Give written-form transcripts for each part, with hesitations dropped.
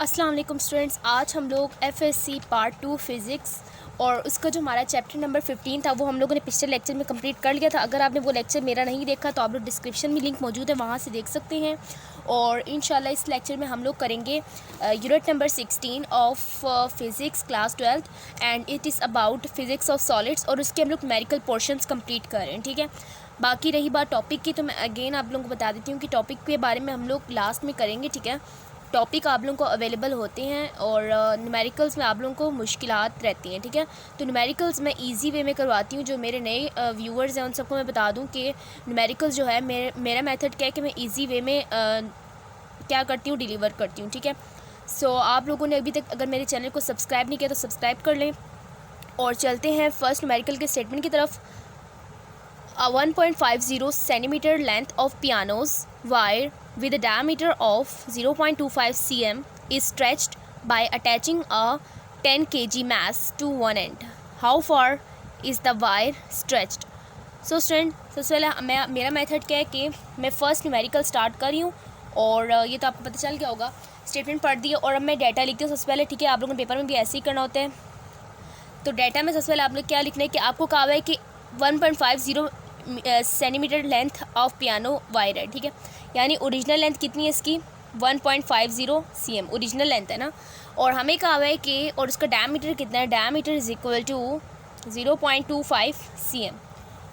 अस्सलाम वालेकुम स्टूडेंट्स, आज हम लोग एफएससी पार्ट 2 फ़िज़िक्स और उसका जो हमारा चैप्टर नंबर 15 था वो हम लोगों ने पिछले लेक्चर में कंप्लीट कर लिया था। अगर आपने वो लेक्चर मेरा नहीं देखा तो आप लोग डिस्क्रिप्शन में लिंक मौजूद है, वहाँ से देख सकते हैं। और इंशाल्लाह इस लेक्चर में हम लोग करेंगे unit number 16 of physics class 12 and it is about physics of solids और उसके हम लोग न्यूमेरिकल पोर्शंस कंप्लीट कर रहे हैं। ठीक है, बाकी रही बात टॉपिक की तो मैं अगेन आप लोगों को बता देती हूँ कि टॉपिक के बारे में हम लोग लास्ट में करेंगे। ठीक है, टॉपिक आप लोगों को अवेलेबल होते हैं और न्यूमेरिकल्स में आप लोगों को मुश्किलात रहती हैं। ठीक है, तो न्यूमेरिकल्स मैं इजी वे में करवाती हूँ। जो मेरे नए व्यूअर्स हैं उन सबको मैं बता दूँ कि न्यूमेरिकल्स जो है मेरा मेथड क्या है कि मैं इजी वे में क्या करती हूँ, डिलीवर करती हूँ। ठीक है, सो आप लोगों ने अभी तक अगर मेरे चैनल को सब्सक्राइब नहीं किया तो सब्सक्राइब कर लें और चलते हैं फर्स्ट न्यूमेरिकल के स्टेटमेंट की तरफ। 1.50 centimeter length of piano's wire with a diameter of 0.25 cm is stretched by attaching a 10 kg mass to one end. How far is the wire stretched? So student, सबसे पहले मेरा method क्या है कि मैं फ़र्स्ट न्यूमेरिकल स्टार्ट कर रही हूँ और ये तो आपको पता चल गया होगा। स्टेटमेंट पढ़ दिया और अब मैं डाटा लिखती हूँ सबसे पहले। ठीक है, आप लोगों ने पेपर में भी ऐसे ही करना होता है। तो डाटा में सबसे पहले आप लोग क्या लिखना है कि आपको कहा हुआ है कि 1.50 centimetre length of piano wire है। ठीक है, यानी ओरिजिनल लेंथ कितनी है इसकी 1.50 cm ओरिजिनल लेंथ है ना। और हमें कहा हुआ है कि और उसका डायमीटर कितना है, diameter is equal to 0.25 cm।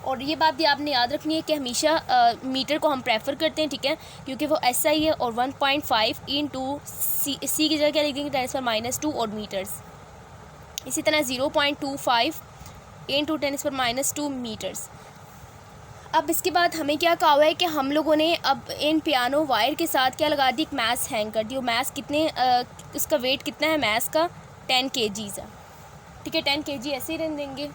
और ये बात भी आपने याद रखनी है कि हमेशा मीटर को हम प्रेफर करते हैं। ठीक है, क्योंकि वो ऐसा ही है। और 1.5 इंटू सी की जगह क्या लिख देंगे, 10⁻² और मीटर्स। इसी तरह 0.25 इंटू 10⁻² मीटर्स। अब इसके बाद हमें क्या कहा हुआ है कि हम लोगों ने अब इन पियानो वायर के साथ क्या लगा दी, एक मैस हैंग कर दी। वो मैस कितने उसका वेट कितना है मैस का, 10 kgs है। ठीक है, 10 kg ऐसे ही रहने देंगे।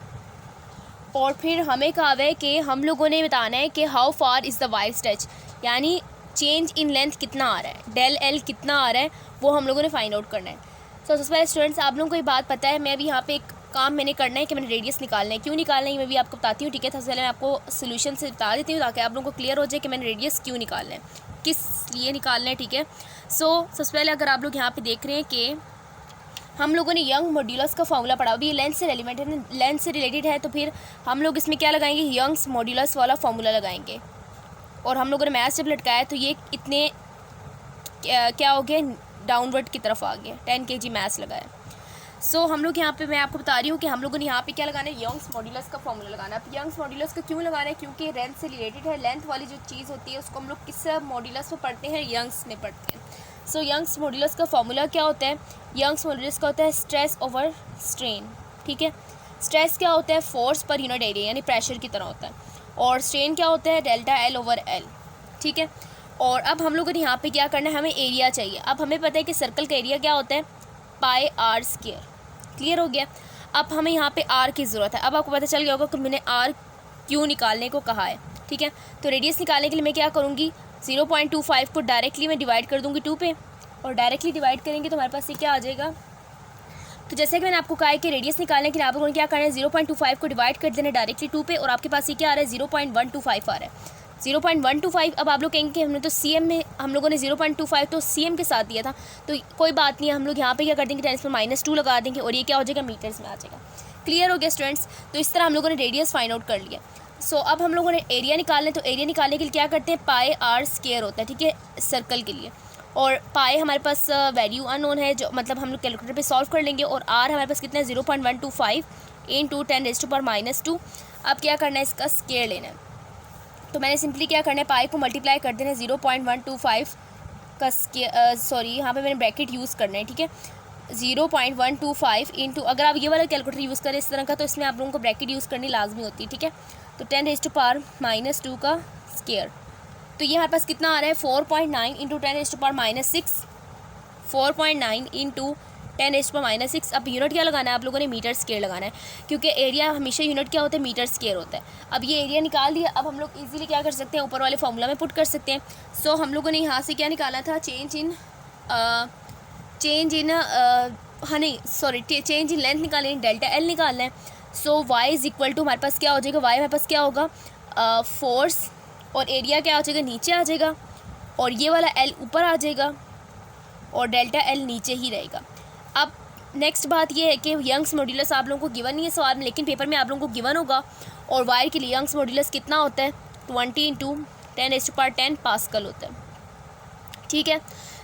और फिर हमें कहा हुआ है कि हम लोगों ने बताना है कि how far is the wire stretch, यानी चेंज इन लेंथ कितना आ रहा है, डेल एल कितना आ रहा है, वो हम लोगों ने फाइंड आउट करना है। सो सबसे पहले स्टूडेंट्स आप लोगों को ये बात पता है, मैं अभी यहाँ पे एक काम मैंने करना है कि मैंने रेडियस निकालना है। क्यों निकालना है मैं भी आपको बताती हूँ। ठीक है, सबसे पहले मैं आपको सोल्यूशन से बता देती हूँ ताकि आप लोगों को क्लियर हो जाए कि मैंने रेडियस क्यों निकालना है, किस लिए निकालना है। ठीक है, सो सबसे पहले अगर आप लोग यहाँ पे देख रहे हैं कि हम लोगों ने यंग मॉड्यूलस का फार्मूला पढ़ा, अभी लेंथ से रेलिवेंट है, लेंथ से रिलेटेड है, तो फिर हम लोग इसमें क्या लगाएंगे, यंग्स मॉड्यूलस वाला फार्मूला लगाएंगे। और हम लोगों ने मैथ जब लटकाया तो ये इतने क्या हो गया, डाउनवर्ड की तरफ आ गया, 10 kg मैथ्स लगाया। सो हम लोग यहाँ पे मैं आपको बता रही हूँ कि हम लोगों ने यहाँ पे क्या लगाना है, यंग्स मॉड्यूलस का फॉर्मूला लगाना है। अब यंग्स मॉड्यूलस का क्यों लगाना है, क्योंकि लेंथ से रिलेटेड है। लेंथ वाली जो चीज़ होती है उसको हम लोग किस मॉड्यूलस में पढ़ते हैं, यंग्स में पढ़ते हैं। सो यंग्स मॉड्यूलस का फॉर्मूला क्या होता है, यंग्स मॉड्यूलस का होता है स्ट्रेस ओवर स्ट्रेन। ठीक है, स्ट्रेस क्या होता है, फोर्स पर यूनिट एरिया यानी प्रेशर की तरह होता है। और स्ट्रेन क्या होता है, डेल्टा एल ओवर एल। ठीक है, और अब हम लोगों ने यहाँ पे क्या करना है, हमें एरिया चाहिए। अब हमें पता है कि सर्कल का एरिया क्या होता है, पाई आर स्क्वायर। क्लियर हो गया। अब हमें यहाँ पे आर की ज़रूरत है। अब आपको पता चल गया होगा कि मैंने आर क्यों निकालने को कहा है। ठीक है, तो रेडियस निकालने के लिए मैं क्या करूँगी, 0.25 को डायरेक्टली मैं डिवाइड कर दूँगी 2 पे, और डायरेक्टली डिवाइड करेंगे तो हमारे पास ये क्या आ जाएगा। तो जैसे कि मैंने आपको कहा है कि रेडियस निकालने के लिए आप लोगों ने क्या करना है, 0.25 को डिवाइड कर देना डायरेक्टली 2 पे, और आपके पास ये क्या आ रहा है, 0.125 आ रहा है। 0.125। अब आप लोग कहेंगे कि हमने तो CM में हम लोगों ने 0.25 तो CM के साथ दिया था, तो कोई बात नहीं है, हम लोग यहाँ पे क्या कर देंगे, 10⁻² लगा देंगे और ये क्या हो जाएगा, मीटर्स में आ जाएगा। क्लियर हो गया स्टूडेंट्स। तो इस तरह हम लोगों ने रेडियस फाइंड आउट कर लिया। सो अब हम लोगों ने एरिया निकालना है, तो एरिया निकालने के लिए क्या करते हैं, पाई आर स्क्वायर होता है। ठीक है, सर्कल के लिए। और पाई हमारे पास वैल्यू अननोन है, जो मतलब हम लोग कैलकुलेटर पे सॉल्व कर लेंगे। और आर हमारे पास कितना है, 0.125 इंटू 10⁻²। अब क्या करना है, इसका स्क्वायर लेना है। तो मैंने सिंपली क्या करना है, पाई को मल्टीप्लाई कर देना है 0.125 का सॉरी यहाँ पे मैंने ब्रैकेट यूज़ करना है। ठीक है, 0.125 इंटू, अगर आप ये वाला कैलकुलेटर यूज़ करें इस तरह का, तो इसमें आप लोगों को ब्रैकेट यूज़ करनी लाजमी होती है। ठीक है, तो 10⁻² का स्क्वायर, तो ये हमारे पास कितना आ रहा है, 4.9 इंटू 10⁻6, 4.9 इंटू 10⁻6। अब यूनिट क्या लगाना है आप लोगों ने, मीटर स्क्वायर लगाना है, क्योंकि एरिया हमेशा यूनिट क्या होता है, मीटर स्क्वायर होता है। अब ये एरिया निकाल दिया। अब हम लोग इजीली क्या कर सकते हैं, ऊपर वाले फार्मूला में पुट कर सकते हैं। सो हम लोगों ने यहाँ से क्या निकाला था, चेंज इन लेंथ निकालनी है, डेल्टा एल निकालना है। सो वाई इज़ इक्वल टू हमारे पास क्या हो जाएगा, वाई हमारे पास क्या होगा, फोर्स, और एरिया क्या हो जाएगा, नीचे आ जाएगा, और ये वाला एल ऊपर आ जाएगा। और डेल्टा एल नीचे ही रहेगा। अब नेक्स्ट बात ये है कि यंग्स मॉड्यूलस आप लोगों को गिवन नहीं है सवाल में, लेकिन पेपर में आप लोगों को गिवन होगा। और वायर के लिए यंग्स मॉड्यूलस कितना होता है? 20 × 10⁻10 पास्कल होता है, ठीक है।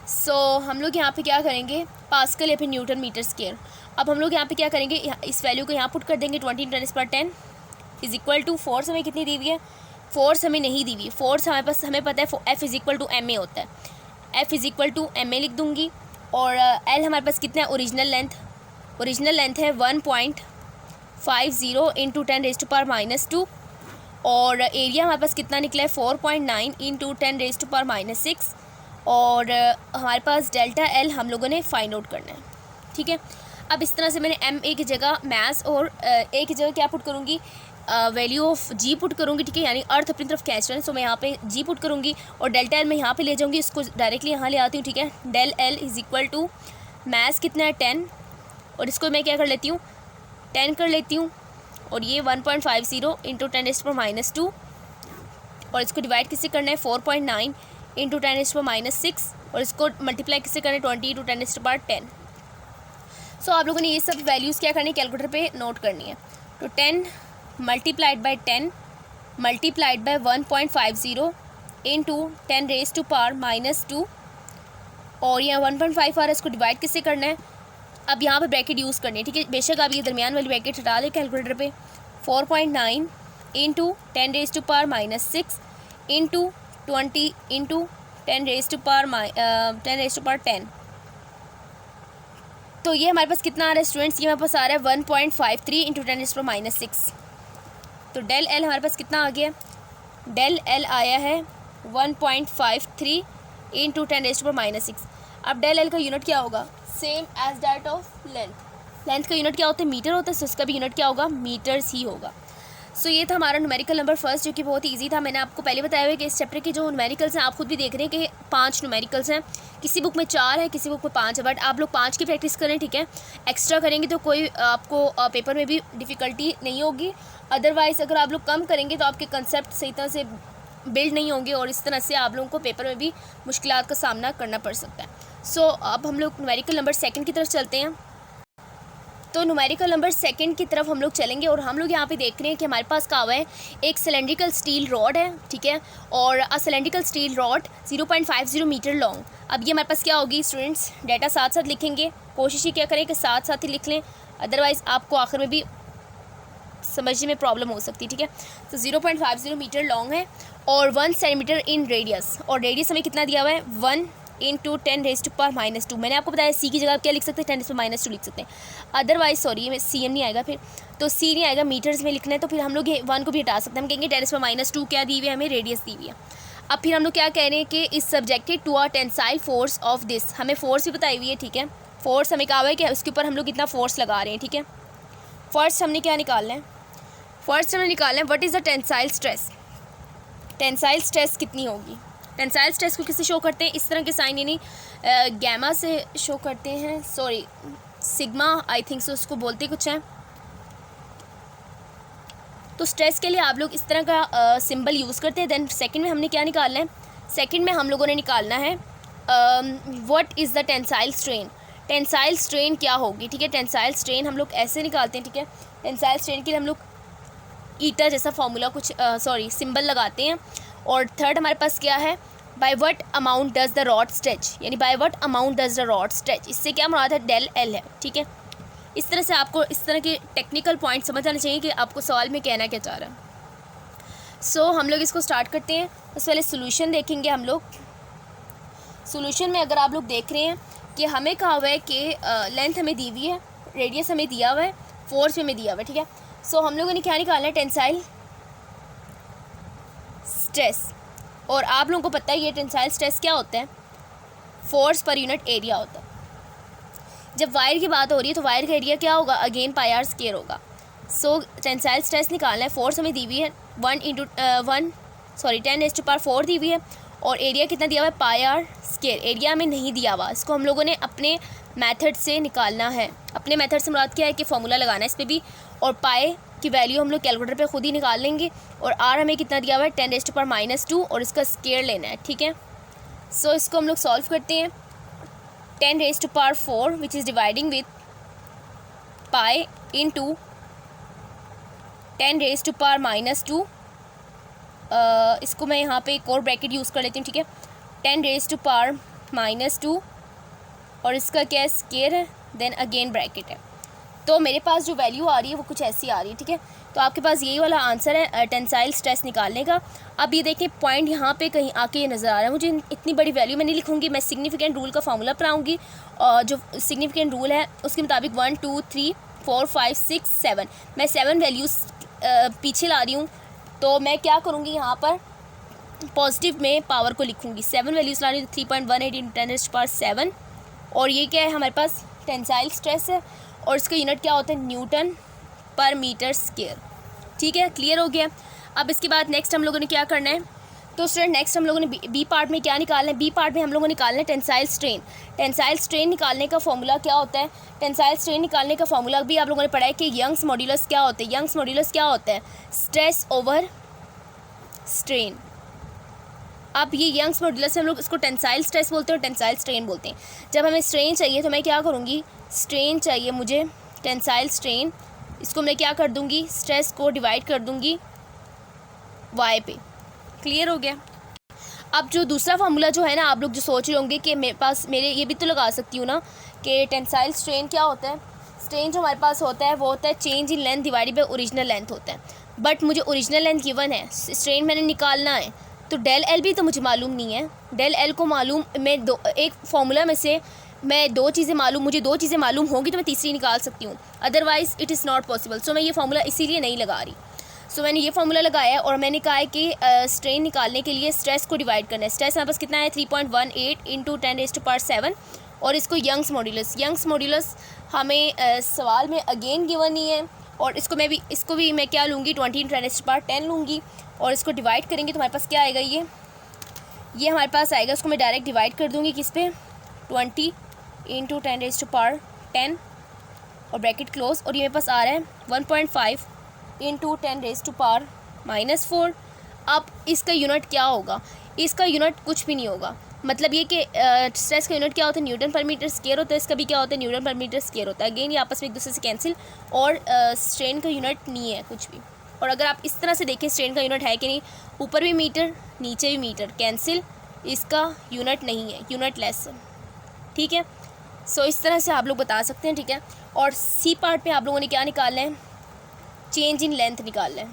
सो हम लोग यहाँ पे क्या करेंगे, पास्कल या फिर न्यूटन मीटर स्क्वायर। अब हम लोग यहाँ पे क्या करेंगे, इस वैल्यू को यहाँ पुट कर देंगे। 20 × 10⁻10 इज इक्वल टू फोर्स हमें कितनी दी हुई है? फोर्स हमें नहीं दी हुई। फोर्स हमारे पास हमें पता है F is equal to M A होता है। F is equal to M A लिख दूँगी। और L हमारे पास कितना है? ओरिजिनल लेंथ है 1.50 × 10⁻⁻2। और एरिया हमारे पास कितना निकला है? 4.9 × 10⁻⁻6। और हमारे पास डेल्टा एल हम लोगों ने फाइंड आउट करना है, ठीक है। अब इस तरह से मैंने एम ए की जगह मैस और ए की जगह क्या पुट करूँगी? वैल्यू ऑफ जी पुट करूँगी, ठीक है। यानी अर्थ अपनी तरफ खींच रहे हैं, सो मैं यहाँ पे जी पुट करूँगी और डेल्टा एल मैं यहाँ पे ले जाऊँगी, इसको डायरेक्टली यहाँ ले आती हूँ, ठीक है। Del L is equal to mass कितना है? 10, और इसको मैं क्या कर लेती हूँ? 10 कर लेती हूँ। और ये 1.50 × 10⁻⁻2 और इसको डिवाइड किससे करना है? 4.9 × 10⁻⁻6 और इसको मल्टीप्लाई किससे करना है? 20 × 10⁻10। सो आप लोगों ने ये सब वैल्यूज़ क्या करनी है? कैलकुलेटर पे नोट करनी है। तो 10 मल्टीप्लाइड बाई 10 मल्टीप्लाइड बाई 1.50 × 10⁻⁻2 और यहाँ 1.5 आ रहा है, इसको डिवाइड किससे करना है? अब यहाँ पे ब्रैकेट यूज़ करनी है, ठीक है। बेशक आप ये दरमियान वाली ब्रैकेट हटा दें कैलकुलेटर पे। 4.9 × 10⁻⁻6 इंटू 20 × 10⁻10। तो ये हमारे पास कितना आ रहा है स्टूडेंट्स? ये हमारे पास आ रहा है 1.53 × 10⁻6। तो डेल एल हमारे पास कितना आ गया? डेल एल आया है 1.53 × 10⁻6। अब डेल एल का यूनिट क्या होगा? Same as that of length. Length का यूनिट क्या होता है? मीटर होता है, सो इसका भी यूनिट क्या होगा? मीटर्स ही होगा। सो ये था हमारा न्यूमेरिकल नंबर फर्स्ट, जो कि बहुत ही इजी था। मैंने आपको पहले बताया हुआ है कि इस चैप्टर के जो न्यूमेरिकल्स हैं आप खुद भी देख रहे हैं कि 5 न्यूमेरिकल्स हैं। किसी बुक में 4 है, किसी बुक में 5 है, बट आप लोग 5 की प्रैक्टिस करें, ठीक है। एक्स्ट्रा करेंगे तो कोई आपको पेपर में भी डिफ़िकल्टी नहीं होगी। अदरवाइज़ अगर आप लोग कम करेंगे तो आपके कंसेप्ट सही तरह से बिल्ड नहीं होंगे और इस तरह से आप लोगों को पेपर में भी मुश्किलात का सामना करना पड़ सकता है। सो अब हम लोग न्यूमेरिकल नंबर सेकंड की तरफ चलते हैं। तो न्यूमेरिकल नंबर सेकंड की तरफ हम लोग चलेंगे और हम लोग यहाँ पे देख रहे हैं कि हमारे पास क्या हुआ है? एक सिलेंड्रिकल स्टील रॉड है, ठीक है। और cylindrical steel rod 0.50 metre long. अब ये हमारे पास क्या होगी स्टूडेंट्स? डाटा साथ साथ लिखेंगे, कोशिश ही क्या करें कि साथ साथ ही लिख लें, अदरवाइज़ आपको आखिर में भी समझने में प्रॉब्लम हो सकती है, ठीक है। तो 0.50 मीटर लॉन्ग है और 1 सेंटीमीटर इन रेडियस। और रेडियस हमें कितना दिया हुआ है? 1 × 10⁻⁻2। मैंने आपको बताया सी की जगह आप क्या लिख सकते हैं? 10⁻2 लिख सकते हैं। अदरवाइज सॉरी ये CM नहीं आएगा, फिर तो C नहीं आएगा, मीटर्स में लिखना है, तो फिर हम लोग ये 1 को भी हटा सकते हैं। हम कहेंगे 10⁻2 क्या दी हुई है? हमें रेडियस दी हुई है। अब फिर हम लोग क्या कह रहे हैं कि इस subjected to a tensile force of this. हमें फोर्स भी बताई हुई है, ठीक है। फोर्स हमें कहा हुआ है कि उसके ऊपर हम लोग कितना फोर्स लगा रहे हैं, ठीक है। फर्स्ट हमने क्या निकालना है? फर्स्ट हमने निकालना है what is the tensile stress. Tensile stress कितनी होगी? टेंसाइल स्ट्रेस को किससे शो करते हैं? इस तरह के साइन यानी गैमा से शो करते हैं, sorry sigma I think so उसको बोलते कुछ हैं। तो स्ट्रेस के लिए आप लोग इस तरह का सिंबल यूज़ करते हैं। देन सेकंड में हमने क्या निकालना है? सेकंड में हम लोगों ने निकालना है what is the tensile strain. Tensile strain क्या होगी, ठीक है। टेंसाइल स्ट्रेन हम लोग ऐसे निकालते हैं, ठीक है। टेंसाइल स्ट्रेन के लिए हम लोग ईटा जैसा फॉर्मूला कुछ सिंबल लगाते हैं। और थर्ड हमारे पास क्या है? By what amount does the rod stretch, यानी by what amount does the rod stretch. इससे क्या मुराद है? डेल एल है, ठीक है। इस तरह से आपको इस तरह के टेक्निकल पॉइंट समझ आने चाहिए कि आपको सवाल में कहना क्या चाह रहा है। सो हम लोग इसको स्टार्ट करते हैं। उससे पहले सोल्यूशन देखेंगे हम लोग। सोल्यूशन में अगर आप लोग देख रहे हैं कि हमें कहा हुआ है कि लेंथ हमें दी हुई है, रेडियस हमें दिया हुआ है, फोर्स भी हमें दिया हुआ है, ठीक है। सो हम लोगों ने क्या निकालना है? Tensile stress. और आप लोगों को पता है ये टेंसाइल स्ट्रेस क्या होता है? फोर्स पर यूनिट एरिया होता है। जब वायर की बात हो रही है तो वायर का एरिया क्या होगा? अगेन पाई आर स्क्वायर होगा। सो टेंसाइल स्ट्रेस निकालना है। फोर्स हमें दी हुई है 10⁻4 दी हुई है और एरिया कितना दिया हुआ है? पाई आर स्क्वायर। एरिया हमें नहीं दिया हुआ, इसको हम लोगों ने अपने मेथड से निकालना है। अपने मेथड से मुराद क्या है कि फॉर्मूला लगाना है इस पर भी, और पाई की वैल्यू हम लोग कैलकुलेटर पे खुद ही निकाल लेंगे। और आर हमें कितना दिया हुआ है? 10⁻2 और इसका स्क्वायर लेना है, ठीक है। सो इसको हम लोग सॉल्व करते हैं। 10 raised to power 4 which is dividing with pi into 10 raised to power minus 2. इसको मैं यहाँ पे एक और ब्रैकेट यूज़ कर लेती हूँ, ठीक है. 10 raised to power minus 2 और इसका क्या है, स्केयर है, देन अगेन ब्रैकेट है. तो मेरे पास जो वैल्यू आ रही है वो कुछ ऐसी आ रही है, ठीक है. तो आपके पास यही वाला आंसर है टेंसाइल स्ट्रेस निकालने का. अब ये देखें पॉइंट यहाँ पे कहीं आके ये नज़र आ रहा है मुझे. इतनी बड़ी वैल्यू मैं नहीं लिखूँगी, मैं सिग्निफिकेंट रूल का फार्मूला पढ़ाऊँगी. और जो सिग्निफिकेंट रूल है उसके मुताबिक 1 2 3 4 5 6 7 मैं 7 वैल्यूज़ पीछे ला रही हूँ. तो मैं क्या करूँगी, यहाँ पर पॉजिटिव में पावर को लिखूँगी. 7 वैल्यूज़ ला रही हूँ, 3.18 × 10⁻⁷. और ये क्या है, हमारे पास टेंसाइल स्ट्रेस है और इसका यूनिट क्या होता है, न्यूटन पर मीटर स्क्वायर. ठीक है, क्लियर हो गया. अब इसके बाद नेक्स्ट हम लोगों ने क्या करना है, तो स्टूडेंट नेक्स्ट हम लोगों ने बी पार्ट में क्या निकालना है. बी पार्ट में हम लोगों ने निकालना है टेंसाइल स्ट्रेन. टेंसाइल स्ट्रेन निकालने का फॉर्मूला क्या होता है, टेंसाइल स्ट्रेन निकालने का फॉर्मूला भी आप लोगों ने पढ़ा है कि यंग्स मॉड्यूलस क्या होता है. यंग्स मॉड्यूलस क्या होता है, स्ट्रेस ओवर स्ट्रेन. अब ये यंग्स मॉड्यूलस से हम लोग इसको टेंसाइल स्ट्रेस बोलते हैं और टेंसाइल स्ट्रेन बोलते हैं. जब हमें स्ट्रेन चाहिए तो मैं क्या करूँगी, स्ट्रेन चाहिए मुझे, टेंसाइल स्ट्रेन, इसको मैं क्या कर दूँगी, स्ट्रेस को डिवाइड कर दूँगी वाई पे. क्लियर हो गया. अब जो दूसरा फार्मूला जो है ना, आप लोग जो सोच रहे होंगे कि मेरे पास मेरे ये भी तो लगा सकती हूँ ना कि टेंसाइल स्ट्रेन क्या होता है. स्ट्रेन जो हमारे पास होता है वो होता है change in length divided by original length होता है. बट मुझे ओरिजिनल लेंथ गिवन है, स्ट्रेन मैंने निकालना है, तो डेल एल भी तो मुझे मालूम नहीं है. डेल एल को मालूम मैं एक फार्मूला में से मैं दो चीज़ें मालूम होंगी तो मैं तीसरी निकाल सकती हूँ, otherwise it is not possible. So मैं ये फार्मूला इसीलिए नहीं लगा रही. सो मैंने ये फार्मूला लगाया और मैंने कहा है कि स्ट्रेन निकालने के लिए स्ट्रेस को डिवाइड करना है. स्ट्रेस हमारे पास कितना है, 3.18 × 10⁻⁷. और इसको यंग्स मॉड्यूलस हमें सवाल में अगेन गिवन नहीं है. और इसको भी मैं क्या लूँगी, 20 × 10⁻10 लूँगी और इसको डिवाइड करेंगे तो हमारे पास क्या आएगा, ये हमारे पास आएगा. उसको मैं डायरेक्ट डिवाइड कर दूँगी किस पे, 20 × 10⁻10 और ब्रैकेट क्लोज. और ये मेरे पास आ रहा है 1.5 × 10⁻⁻4. अब इसका यूनिट क्या होगा, इसका यूनिट कुछ भी नहीं होगा. मतलब ये कि स्ट्रेस का यूनिट क्या होता है, न्यूटन पर मीटर स्क्वायर होता है. इसका भी क्या होता है, न्यूटन पर मीटर स्क्वायर होता है. अगेन ये आपस में एक दूसरे से कैंसिल. और स्ट्रेन का यूनिट नहीं है कुछ भी. और अगर आप इस तरह से देखें स्ट्रेन का यूनिट है कि नहीं, ऊपर भी मीटर नीचे भी मीटर, कैंसिल, इसका यूनिट नहीं है, यूनिट लेस है. ठीक है, सो इस तरह से आप लोग बता सकते हैं. ठीक है, और सी पार्ट में आप लोगों ने क्या निकालना है, चेंज इन लेंथ निकालना है.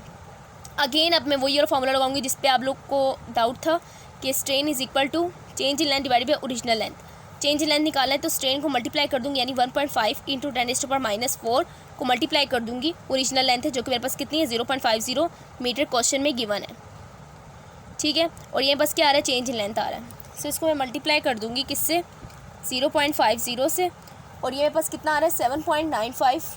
अगेन अब मैं वही और फॉर्मूला लगाऊंगी जिस पे आप लोग को डाउट था कि strain is equal to change in length divided by original length. Change in length निकालना है तो स्ट्रेन को मल्टीप्लाई कर दूंगी, यानी 1.5 × 10⁻⁻4 को मल्टीप्लाई कर दूंगी. ओरिजिनल लेंथ है जो कि मेरे पास कितनी है, 0.50 मीटर क्वेश्चन में गिवन है. ठीक है, और ये बस क्या आ रहा है, चेंज इन लेंथ आ रहा है. सो इसको मैं मल्टीप्लाई कर दूंगी किससे, 0.50 से. और ये मेरे पास कितना आ रहा है, 7.95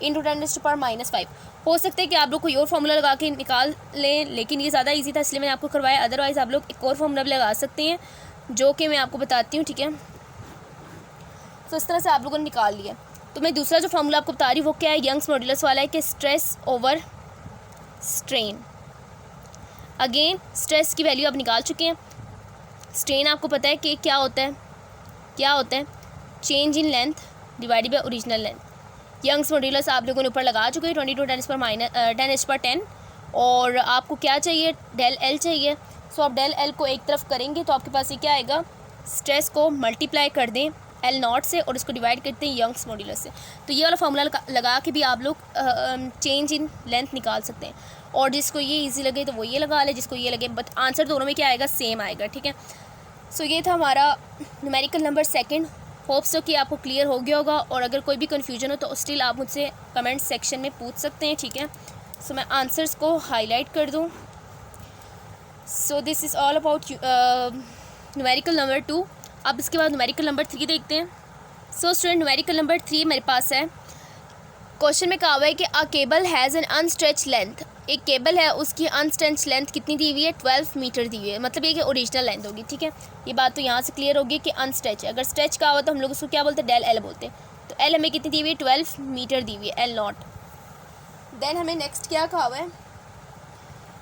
× 10⁻⁻5. हो सकता है कि आप लोग कोई और फार्मूला लगा के निकाल लें, लेकिन ये ज़्यादा इजी था इसलिए मैंने आपको करवाया. अदरवाइज़ आप लोग एक और फार्मूला भी लगा सकते हैं जो कि मैं आपको बताती हूँ. ठीक है, तो इस तरह से आप लोगों ने निकाल लिया. तो मैं दूसरा जो फार्मूला आपको बता रही हूँ वो क्या है, यंग्स मॉड्यूलस वाला है कि stress over strain. Again stress की वैल्यू आप निकाल चुके हैं. स्ट्रेन आपको पता है कि क्या होता है, change in length divided by original length. Young's modulus आप लोगों ने ऊपर लगा चुके हैं, 20 × 10⁻10. और आपको क्या चाहिए, डेल एल चाहिए. सो आप डेल एल को एक तरफ करेंगे तो आपके पास ये क्या आएगा, स्ट्रेस को मल्टीप्लाई कर दें एल नॉट से और इसको डिवाइड करते हैं यंग्स मॉड्यूलस से. तो ये वाला फार्मूला लगा के भी आप लोग चेंज इन लेंथ निकाल सकते हैं. और जिसको ये इजी लगे तो वो ये लगा ले, जिसको ये लगे, बट आंसर दोनों में क्या आएगा, सेम आएगा. ठीक है, सो ये था हमारा न्यूमेरिकल नंबर 2. होप सो कि आपको क्लियर हो गया होगा. और अगर कोई भी कन्फ्यूजन हो तो स्टिल आप मुझसे कमेंट सेक्शन में पूछ सकते हैं. ठीक है, सो मैं आंसर्स को हाईलाइट कर दूँ. So this is all about numerical number 2. अब इसके बाद न्यूमेरिकल नंबर 3 देखते हैं. सो स्टूडेंट न्यूमेरिकल नंबर 3 मेरे पास है. क्वेश्चन में कहा हुआ है कि a cable has an unstretched length. एक केबल है, उसकी अनस्ट्रेच लेंथ कितनी दी हुई है, 12 मीटर दी हुई है. मतलब ये कि ओरिजिनल लेंथ होगी. ठीक है, ये बात तो यहाँ से क्लियर होगी कि अनस्ट्रेच है. अगर स्ट्रेच कहा हुआ तो हम लोग उसको क्या बोलते हैं, डेल एल बोलते हैं. तो एल हमें कितनी दी हुई है, 12 मीटर दी हुई है, एल नॉट. देन हमें नेक्स्ट क्या कहा हुआ है,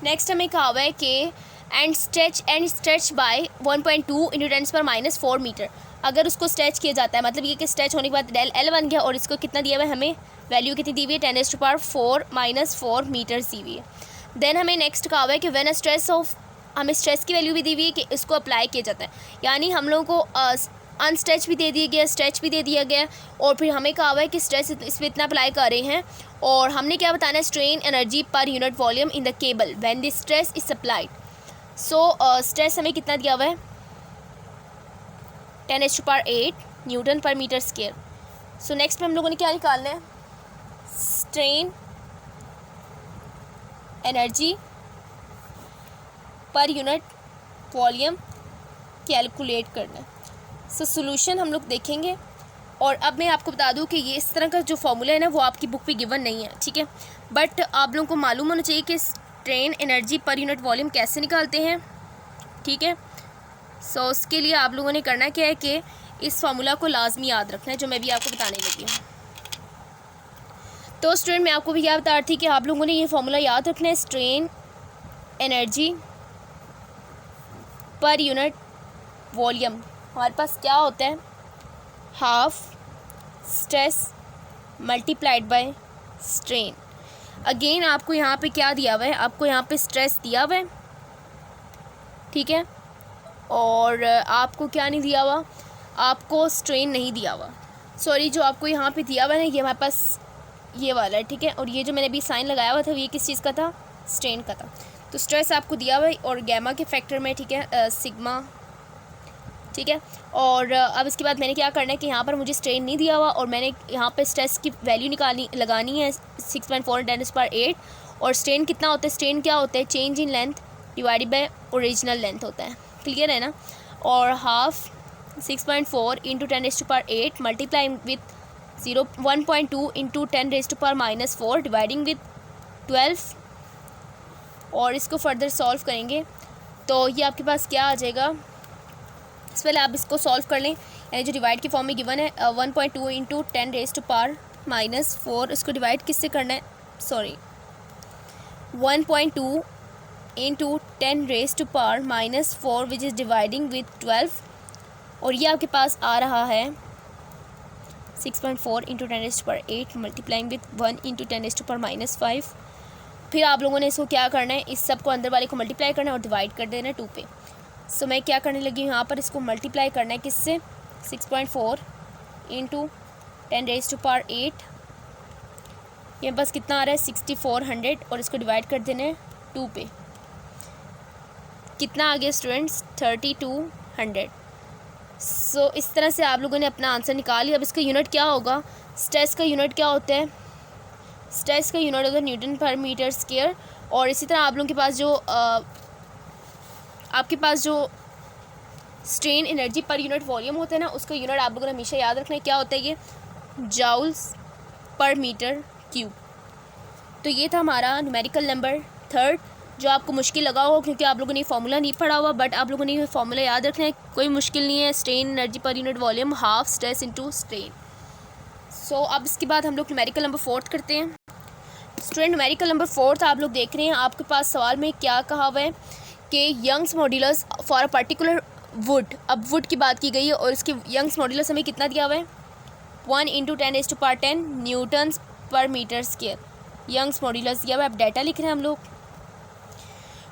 नेक्स्ट हमें कहा हुआ है कि एंड स्ट्रेच बाय 1.2 × 10⁻⁴ मीटर. अगर उसको स्ट्रेच किया जाता है, मतलब ये कि स्ट्रेच होने के बाद डेल एल बन गया और इसको कितना दिया हुआ है, हमें वैल्यू कितनी दी हुई है 10⁻⁴ मीटर्स दी हुई है। देन हमें नेक्स्ट कहा हुआ है कि व्हेन अ स्ट्रेस ऑफ, हमें स्ट्रेस की वैल्यू भी दी हुई है कि इसको अप्लाई किया जाता है, यानी हम लोगों को अनस्ट्रेच भी दे दिया गया, स्ट्रेच भी दे दिया गया, और फिर हमें कहा हुआ है कि स्ट्रेस इस पर इतना अप्लाई कर रहे हैं, और हमने क्या बताना है, strain energy per unit volume in the cable when the stress is applied. So stress हमें कितना दिया हुआ है 10⁸ न्यूटन पर मीटर स्क्वायर। सो नेक्स्ट में हम लोगों ने क्या निकालना है, strain energy per unit volume calculate करना है। सो सोल्यूशन हम लोग देखेंगे, और अब मैं आपको बता दूं कि ये इस तरह का जो फॉर्मूला है ना वो आपकी बुक पे गिवन नहीं है, ठीक है, बट आप लोगों को मालूम होना चाहिए कि strain energy per unit volume कैसे निकालते हैं, ठीक है। सो उसके लिए आप लोगों ने करना क्या है कि इस फार्मूला को लाजमी याद रखना है, जो मैं भी आपको बताने लगी हूँ। तो स्टूडेंट, मैं आपको भी क्या बता रही थी कि आप लोगों ने ये फार्मूला याद रखना है, strain energy per unit volume हमारे पास क्या होता है, half stress multiplied by strain. Again आपको यहाँ पे क्या दिया हुआ है, आपको यहाँ पे स्ट्रेस दिया हुआ है, ठीक है, और आपको क्या नहीं दिया हुआ, आपको स्ट्रेन नहीं दिया हुआ, सॉरी, जो आपको यहाँ पे दिया हुआ है ना ये हमारे पास ये वाला है, ठीक है, और ये जो मैंने अभी साइन लगाया हुआ था ये किस चीज़ का था, स्ट्रेन का था। तो स्ट्रेस आपको दिया हुआ है और गैमा के फैक्टर में, ठीक है, सिग्मा, ठीक है। और अब इसके बाद मैंने क्या करना है कि यहाँ पर मुझे स्ट्रेन नहीं दिया हुआ और मैंने यहाँ पे स्ट्रेस की वैल्यू लगानी है 6.4 10⁸ और स्ट्रेन कितना होता है, स्ट्रेन क्या होता है, change in length divided by original length होता है, क्लियर है ना। और half 6.4 into 10⁸ multiply with 1.2 into 10⁻⁻⁴ dividing with 12, और इसको फर्दर सॉल्व करेंगे तो ये आपके पास क्या आ जाएगा, इससे पहले आप इसको सॉल्व कर लें, यानी जो डिवाइड की फॉर्म में गिवन है 1.2 इंटू 10⁻⁻⁴, इसको डिवाइड किससे करना है, sorry 1.2 into 10⁻⁻⁴ which is dividing with 12, और ये आपके पास आ रहा है 6.4 इंटू 10⁸ मल्टीप्लाइंग विथ 1 इंटू 10⁻⁻5। फिर आप लोगों ने इसको क्या करना है, इस सब को अंदर वाले को मल्टीप्लाई करना है और डिवाइड कर देना है 2 पे। सो मैं क्या करने लगी हूँ, यहाँ पर इसको मल्टीप्लाई करना है किससे, 6.4 इंटू 10⁸, ये बस कितना आ रहा है 6400, और इसको डिवाइड कर देना है 2 पे, कितना आ गया स्टूडेंट्स 3200। सो इस तरह से आप लोगों ने अपना आंसर निकाल लिया। अब इसका यूनिट क्या होगा, स्ट्रेस का यूनिट क्या होता है, स्ट्रेस का यूनिट होता है न्यूटन पर मीटर स्क्वायर, और इसी तरह आप लोगों के पास जो strain energy per unit volume होता है ना, उसका यूनिट आप लोगों ने हमेशा याद रखना है, क्या होता है ये, जाउल्स पर मीटर क्यूब। तो ये था हमारा न्यूमेरिकल नंबर 3, जो आपको मुश्किल लगा होगा क्योंकि आप लोगों ने फार्मूला नहीं पढ़ा हुआ, बट आप लोगों ने ये फार्मूला याद रखना है, कोई मुश्किल नहीं है, strain energy per unit volume half stress into strain. So अब इसके बाद हम लोग न्यूमेरिकल नंबर 4 करते हैं। स्टूडेंट, न्यूमेरिकल नंबर 4 आप लोग देख रहे हैं, आपके पास सवाल में क्या कहा हुआ है कि Young's modulus for a particular wood, अब वुड की बात की गई है और इसकी यंग्स मॉड्यूलस हमें कितना दिया हुआ है 1 इंटू 10⁻10 न्यूटन्स पर मीटर स्क्वायर, यंग्स मॉड्यूलस दिया हुआ है। अब डाटा लिख रहे हैं हम लोग,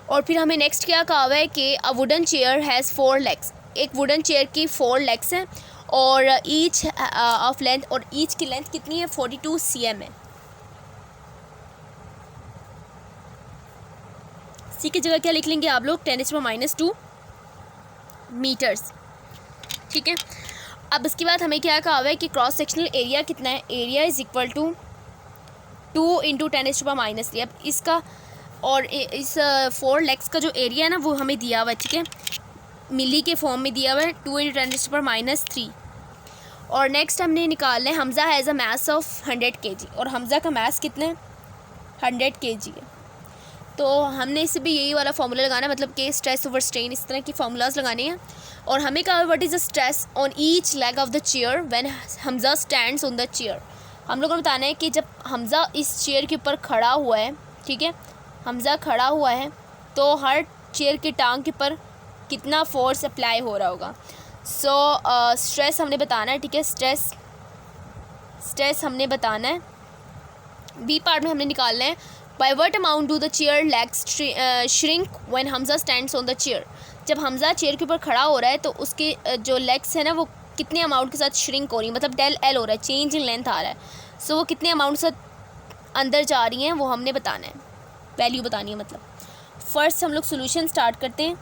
और फिर हमें नेक्स्ट क्या कहा हुआ है कि a wooden chair has 4 legs, एक वुडन चेयर की 4 लेग्स हैं और ईच ऑफ लेंथ, और ईच की लेंथ कितनी है 42 cm है। सी की जगह क्या लिख लेंगे आप लोग 10⁻⁻2 मीटर्स, ठीक है। अब इसके बाद हमें क्या कहा हुआ है कि क्रॉस सेक्शनल एरिया कितना है, area is equal to 2 into 10⁻3। अब इसका और इस 4 लेग्स का जो एरिया है ना वो हमें दिया हुआ है, ठीक है, मिली के फॉर्म में दिया हुआ है 2 इंटू 10⁻3। और नेक्स्ट हमने निकालना है Hamza has a mass of 100 kg, और हमज़ा का मैस कितना है 100 kg है। तो हमने इसे भी यही वाला फार्मूला लगाना है, मतलब कि स्ट्रेस ओवर स्ट्रेन, इस तरह की फार्मूलाज लगाने हैं। और हमें कहा what is the stress on each leg of the chair when Hamza stands on the chair. हम लोगों को बताना है कि जब हमज़ा इस चेयर के ऊपर खड़ा हुआ है, ठीक है, हमज़ा खड़ा हुआ है तो हर चेयर की टांग के ऊपर कितना फोर्स अप्लाई हो रहा होगा। सो स्ट्रेस हमने बताना है, ठीक है, स्ट्रेस हमने बताना है। बी पार्ट में हमने निकालना है by what amount do the chair legs shrink when Hamza stands on the chair. जब हमजा चेयर के ऊपर खड़ा हो रहा है तो उसके जो लेग्स है ना वो कितने अमाउंट के साथ श्रिंक हो रही है, मतलब डेल एल हो रहा है, चेंज इन लेंथ आ रहा है। सो वो कितने अमाउंट से अंदर जा रही हैं वो हमने बताना है, वैल्यू बतानी है मतलब। फर्स्ट हम लोग सोल्यूशन स्टार्ट करते हैं।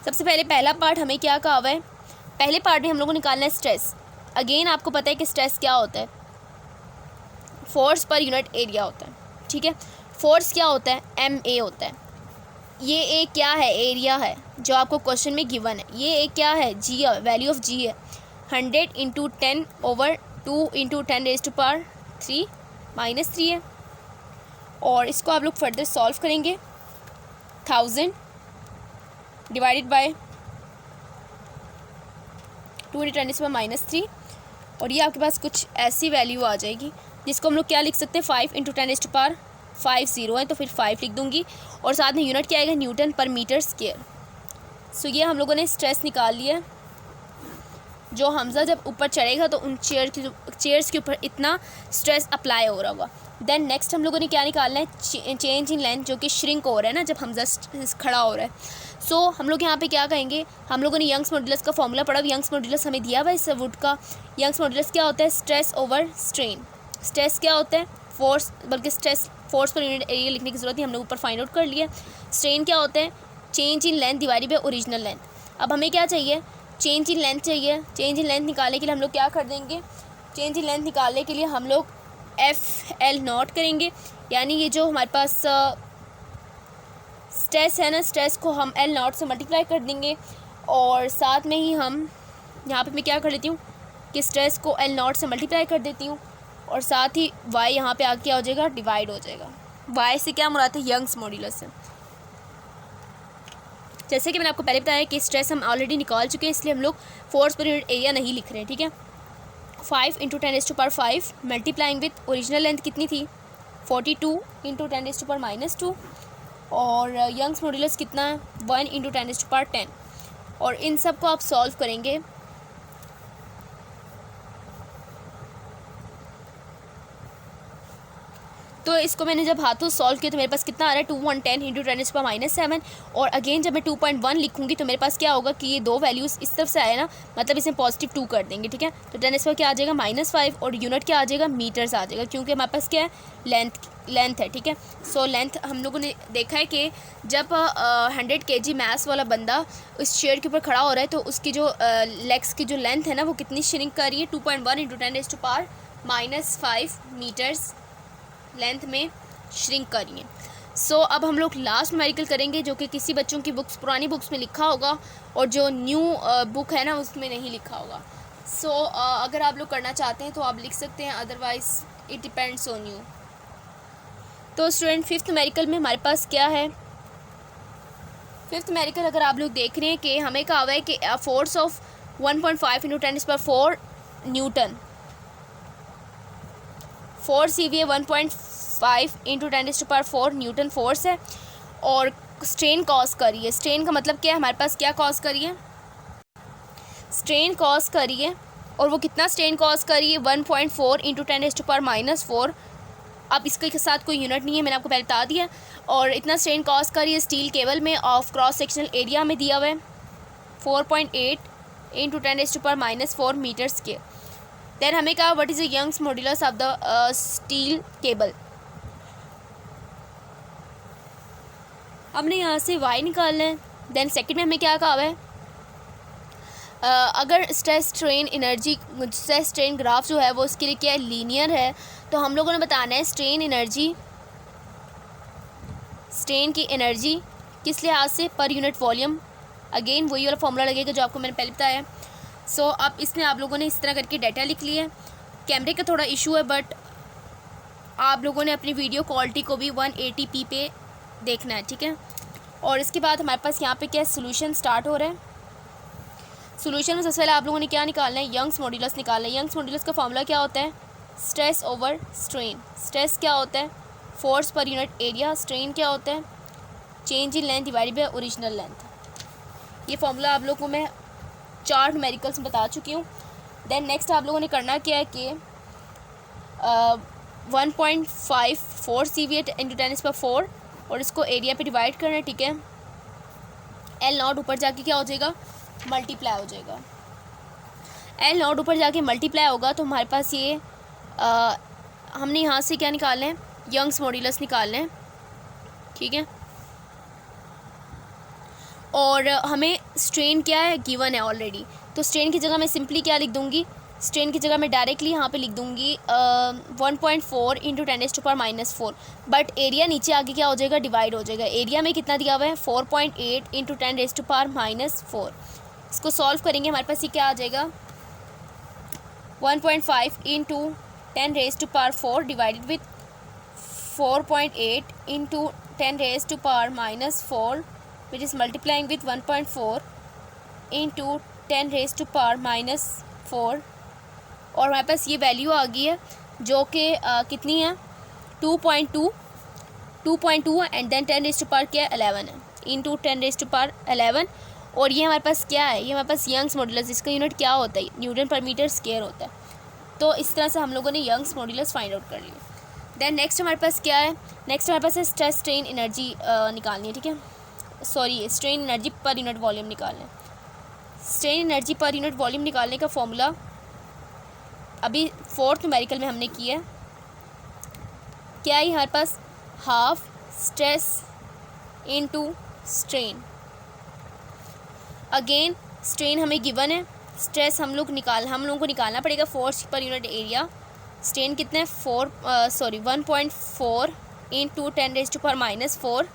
सबसे पहले पहला पार्ट हमें क्या कहा हुआ है, पहले पार्ट में हम लोग को निकालना है स्ट्रेस। अगेन आपको पता है कि स्ट्रेस क्या होता है, फोर्स पर यूनिट एरिया होता है, ठीक है। फोर्स क्या होता है, एम ए होता है। ये एक क्या है, एरिया है जो आपको क्वेश्चन में गिवन है। ये एक क्या है, जी है, वैल्यू ऑफ जी है 100 × 10/2 × 10⁻³ है। और इसको आप लोग फर्दर सॉल्व करेंगे 1000 डिवाइडेड बाय 2 × 10⁻³ और ये आपके पास कुछ ऐसी वैल्यू आ जाएगी जिसको हम लोग क्या लिख सकते हैं, 5 × 10⁻⁵ है तो फिर 5 लिख दूंगी और साथ में यूनिट क्या आएगा, न्यूटन पर मीटर स्क्वायर। सो ये हम लोगों ने स्ट्रेस निकाल लिया। जो हमजा जब ऊपर चढ़ेगा तो उन चेयर्स के ऊपर इतना स्ट्रेस अप्लाई हो रहा होगा। देन नेक्स्ट हम लोगों ने क्या निकालना है, चेंज इन लेंथ, जो कि श्रिंक हो रहा है ना जब हमजा खड़ा हो रहा है। सो हम लोग यहाँ पे क्या कहेंगे, हम लोगों ने यंग्स मॉड्यूलस का फॉर्मूला पढ़ा। यंग्स मॉड्यूलस हमें दिया हुआ है इस वुड का। यंग्स मॉड्यूलस क्या होता है, स्ट्रेस ओवर स्ट्रेन। स्ट्रेस क्या होता है, फोर्स, बल्कि stress force per unit area लिखने की जरूरत नहीं, हम लोग ऊपर फाइंड आउट कर लिया। स्ट्रेन क्या होता है, change in length divided by original length. अब हमें क्या चाहिए, चेंज इन लेंथ चाहिए। चेंज इन लेंथ निकालने के लिए हम लोग क्या कर देंगे, चेंज इन लेंथ निकालने के लिए हम लोग FL0 करेंगे, यानी ये जो हमारे पास स्ट्रेस है ना, स्ट्रेस को हम L0 से मल्टीप्लाई कर देंगे। और साथ में ही हम यहाँ पे मैं क्या कर लेती हूँ कि स्ट्रेस को L0 से मल्टीप्लाई कर देती हूँ और साथ ही y यहाँ पे आके क्या हो जाएगा, डिवाइड हो जाएगा। y से क्या मुराद है, यंग्स मॉड्यूलस से। जैसे कि मैंने आपको पहले बताया कि स्ट्रेस हम ऑलरेडी निकाल चुके हैं, इसलिए हम लोग फोर्स पर यूनिट एरिया नहीं लिख रहे हैं, ठीक है। 5 × 10⁻⁵ मल्टीप्लाइंग विथ ओरिजिनल लेंथ कितनी थी, 42 × 10⁻⁻²। और यंग्स मॉड्यूलस कितना है, 1 × 10⁻10। और इन सब को आप सॉल्व करेंगे तो इसको मैंने जब हाथों सॉल्व किया तो मेरे पास कितना आ रहा है, 210 × 10⁻⁷। और अगेन जब मैं 2.1 लिखूंगी तो मेरे पास क्या होगा कि ये दो वैल्यूज़ इस तरफ से आए ना, मतलब इसमें +2 कर देंगे, ठीक है। तो 10 क्या आ जाएगा, -5 और यूनिट क्या आ जाएगा, मीटर्स आ जाएगा, क्योंकि हमारे पास क्या है, लेंथ है, ठीक है। सो लेंथ हम लोगों ने देखा है कि जब 100 kg मैस वाला बंदा उस चेयर के ऊपर खड़ा हो रहा है तो उसकी जो लेग्स की जो लेंथ है ना वो कितनी श्रिंक कर रही है, 2.1 × 10⁻⁵ मीटर्स लेंथ में श्रिंक कर रही है। सो अब हम लोग लास्ट न्यूमेरिकल करेंगे जो कि किसी बच्चों की बुक्स, पुरानी बुक्स में लिखा होगा और जो न्यू बुक है ना उसमें नहीं लिखा होगा। सो अगर आप लोग करना चाहते हैं तो आप लिख सकते हैं, otherwise it depends on you. तो स्टूडेंट फिफ्थ न्यूमेरिकल में हमारे पास क्या है, फिफ्थ न्यूमेरिकल अगर आप लोग देख रहे हैं कि हमें कहा हुआ है कि फोर्स ऑफ 1.5 × 10⁻⁴ न्यूटन, फोर्स ही भी है 1.5 × 10⁻⁴ न्यूटन फोर्स है और स्ट्रेन कॉज कर रही है। स्ट्रेन का मतलब क्या है, हमारे पास क्या कॉज कर रही है, स्ट्रेन कॉज कर रही है। और वो कितना स्ट्रेन कॉज कर रही है, 1.4 × 10⁻⁴। अब इसके साथ कोई यूनिट नहीं है, मैंने आपको पहले बता दिया। और इतना स्ट्रेन कॉज कर रही है स्टील केबल में, ऑफ क्रॉस सेक्शनल एरिया में दिया हुआ है 4.8 × 10⁻⁴ मीटर स्क्वायर। देन हमें कहा what is the Young's modulus of the steel cable. हमने यहाँ से y निकालना है। देन सेकंड में हमें क्या कहा हुआ है, अगर stress strain energy, stress strain graph जो है वो उसके लिए क्या है, लीनियर है। तो हम लोगों ने बताना है स्ट्रेन एनर्जी, स्ट्रेन की एनर्जी किस लिहाज से, पर यूनिट वॉल्यूम। अगेन वही वाला फॉर्मूला लगेगा जो आपको मैंने पहले बताया। सो अब इसमें आप लोगों ने इस तरह करके डाटा लिख लिया है। कैमरे का थोड़ा इशू है, बट आप लोगों ने अपनी वीडियो क्वालिटी को भी 180p पे देखना है, ठीक है। और इसके बाद हमारे पास यहाँ पे क्या सोल्यूशन स्टार्ट हो रहा है। सोल्यूशन में सबसे पहले आप लोगों ने क्या निकालना है, यंग्स मॉड्यूलस निकालना है। यंग्स मॉड्यूलस का फॉर्मूला क्या होता है, स्ट्रेस ओवर स्ट्रेन। स्ट्रेस क्या होता है, force per unit area. Strain क्या होता है, change in length divided by original length. ये फॉर्मूला आप लोगों को मैं 4 न्यूमेरिकल्स बता चुकी हूँ। देन नेक्स्ट आप लोगों ने करना क्या है कि 1.54 CV इंटू 10⁴ और इसको एरिया पे डिवाइड करना है, ठीक है। L0 ऊपर जाके क्या हो जाएगा, मल्टीप्लाई हो जाएगा। L0 ऊपर जाके मल्टीप्लाई होगा तो हमारे पास ये हमने यहाँ से क्या निकालना है, यंग्स मॉड्यूलस निकालना है, ठीक है। और हमें स्ट्रेन क्या है, गिवन है ऑलरेडी, तो स्ट्रेन की जगह मैं सिंपली क्या लिख दूँगी, स्ट्रेन की जगह मैं डायरेक्टली यहाँ पे लिख दूँगी 1.4 इंटू 10⁻⁻⁴। बट एरिया नीचे आगे क्या हो जाएगा, डिवाइड हो जाएगा। एरिया में कितना दिया हुआ है, 4.8 इंटू 10⁻⁻⁴। इसको सॉल्व करेंगे, हमारे पास ये क्या आ जाएगा, 1.5 into 10⁻⁴ divided with 4.8 into 10⁻⁻⁴, which is multiplying with 1.4 into 10⁻⁻⁴। और हमारे पास ये वैल्यू आ गई है जो कि कितनी है, 2.2 एंड देन 10⁻⁴ क्या है, 11 है, इंटू 10⁻⁻11। और ये हमारे पास क्या है, ये हमारे पास यंग्स मॉड्यूलस, इसका यूनिट क्या होता है, न्यूटन पर मीटर स्क्वायर होता है। तो इस तरह से हम लोगों ने यंग्स मॉड्यूलस फाइंड आउट कर लिया। देन नेक्स्ट हमारे पास क्या है, नेक्स्ट हमारे पास है स्ट्रेस स्ट्रेन एनर्जी निकालनी है, ठीक है। Sorry, strain energy per unit volume निकालना है। Strain energy per unit volume निकालने का फॉर्मूला अभी 4th न्यूमेरिकल में हमने किया है। क्या है हमारे पास, half stress into strain. Again strain हमें गिवन है, स्ट्रेस हम लोगों को निकालना पड़ेगा, force per unit area. Strain कितना है, 1.4 इंटू 10⁻⁻⁴।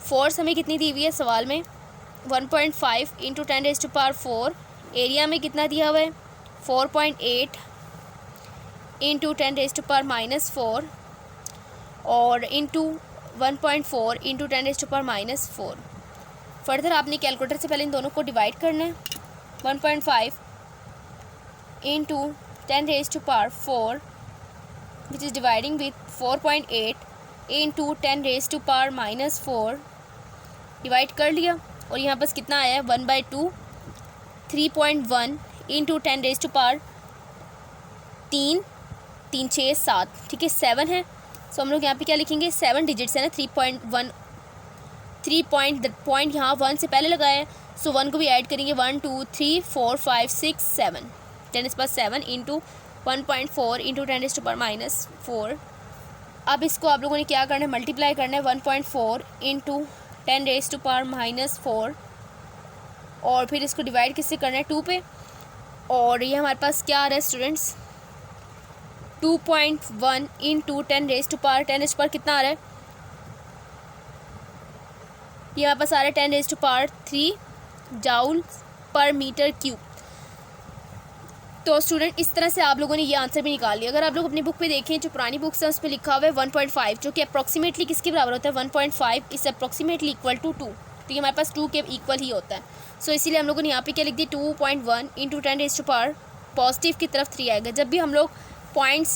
फोर्स हमें कितनी दी हुई है सवाल में, 1.5 इंटू 10⁻⁴। एरिया में कितना दिया हुआ है, 4.8 इंटू 10⁻⁻⁴ और इंटू 1.4 इंटू 10⁻⁻⁴। फर्दर आपने कैलकुलेटर से पहले इन दोनों को डिवाइड करना है। 1.5 into 10⁻⁴ which is dividing with 4.8 into 10⁻⁻⁴ divide कर लिया। और यहाँ पास कितना आया है, 1/2, 3.1 इंटू 10⁻⁴ 3 6 7, ठीक है, 7 है। सो हम लोग यहाँ पे क्या लिखेंगे, 7 डिजिट्स है ना, 3.1, 3 पॉइंट यहाँ 1 से पहले लगाया है, सो 1 को भी ऐड करेंगे, 1 2 3 4 5 6 7, 10⁻⁷ इंटू 1.4 इंटू 10⁻⁻⁴। अब इसको आप लोगों ने क्या करना है, मल्टीप्लाई करना है, 1.4 इंटू 10⁻⁻⁴ और फिर इसको डिवाइड किससे करना है, 2 पे। और ये हमारे पास क्या आ रहा है स्टूडेंट्स, 2.1 इंटू 10⁻⁻⁴ कितना आ रहा है, ये हमारे पास आ रहा है 10⁻³ जूल पर मीटर क्यूब। तो स्टूडेंट इस तरह से आप लोगों ने ये आंसर भी निकाल लिया। अगर आप लोग अपनी बुक पे देखें, जो पुरानी बुक्स है उस पर लिखा हुआ है 1.5, जो कि अप्रॉक्सीमेटली किसके बराबर होता है, 1.5 इज़ अप्रॉक्सीमेटली इक्वल टू 2, तो ये हमारे पास 2 के इक्वल ही होता है। सो इसीलिए हम लोगों ने यहाँ पे क्या लिख दिया, 2.1 इंटू 10⁻⁴ पॉजिटिव की तरफ 3 आएगा। जब भी हम लोग पॉइंट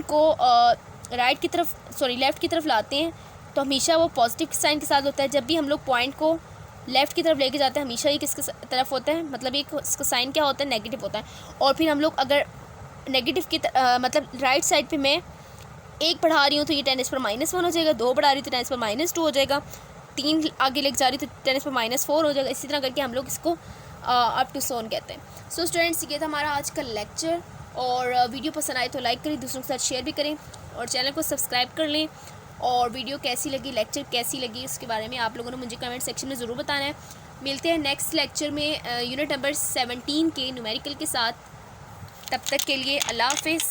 को लेफ़्ट की तरफ लाते हैं तो हमेशा वो पॉजिटिव साइन के साथ होता है। जब भी हम लोग पॉइंट को लेफ़्ट की तरफ लेके जाते हैं हमेशा ये किसके तरफ होता है, मतलब एक इसका साइन क्या होता है, नेगेटिव होता है। और फिर हम लोग अगर नेगेटिव की मतलब राइट साइड पे मैं 1 बढ़ा रही हूँ तो ये 10⁻⁻1 हो जाएगा, 2 बढ़ा रही हूँ तो 10⁻⁻2 हो जाएगा, 3 आगे लेके जा रही तो 10⁻⁴ हो जाएगा। इसी तरह करके हम लोग इसको अप टू सोन कहते हैं। सो स्टूडेंट्स, ये था हमारा आज का लेक्चर। और वीडियो पसंद आए तो लाइक करें, दूसरों के साथ शेयर भी करें और चैनल को सब्सक्राइब कर लें। और वीडियो कैसी लगी, लेक्चर कैसी लगी, उसके बारे में आप लोगों ने मुझे कमेंट सेक्शन में ज़रूर बताना है। मिलते हैं नेक्स्ट लेक्चर में यूनिट नंबर 17 के न्यूमेरिकल के साथ। तब तक के लिए अल्लाह हाफ़िज़।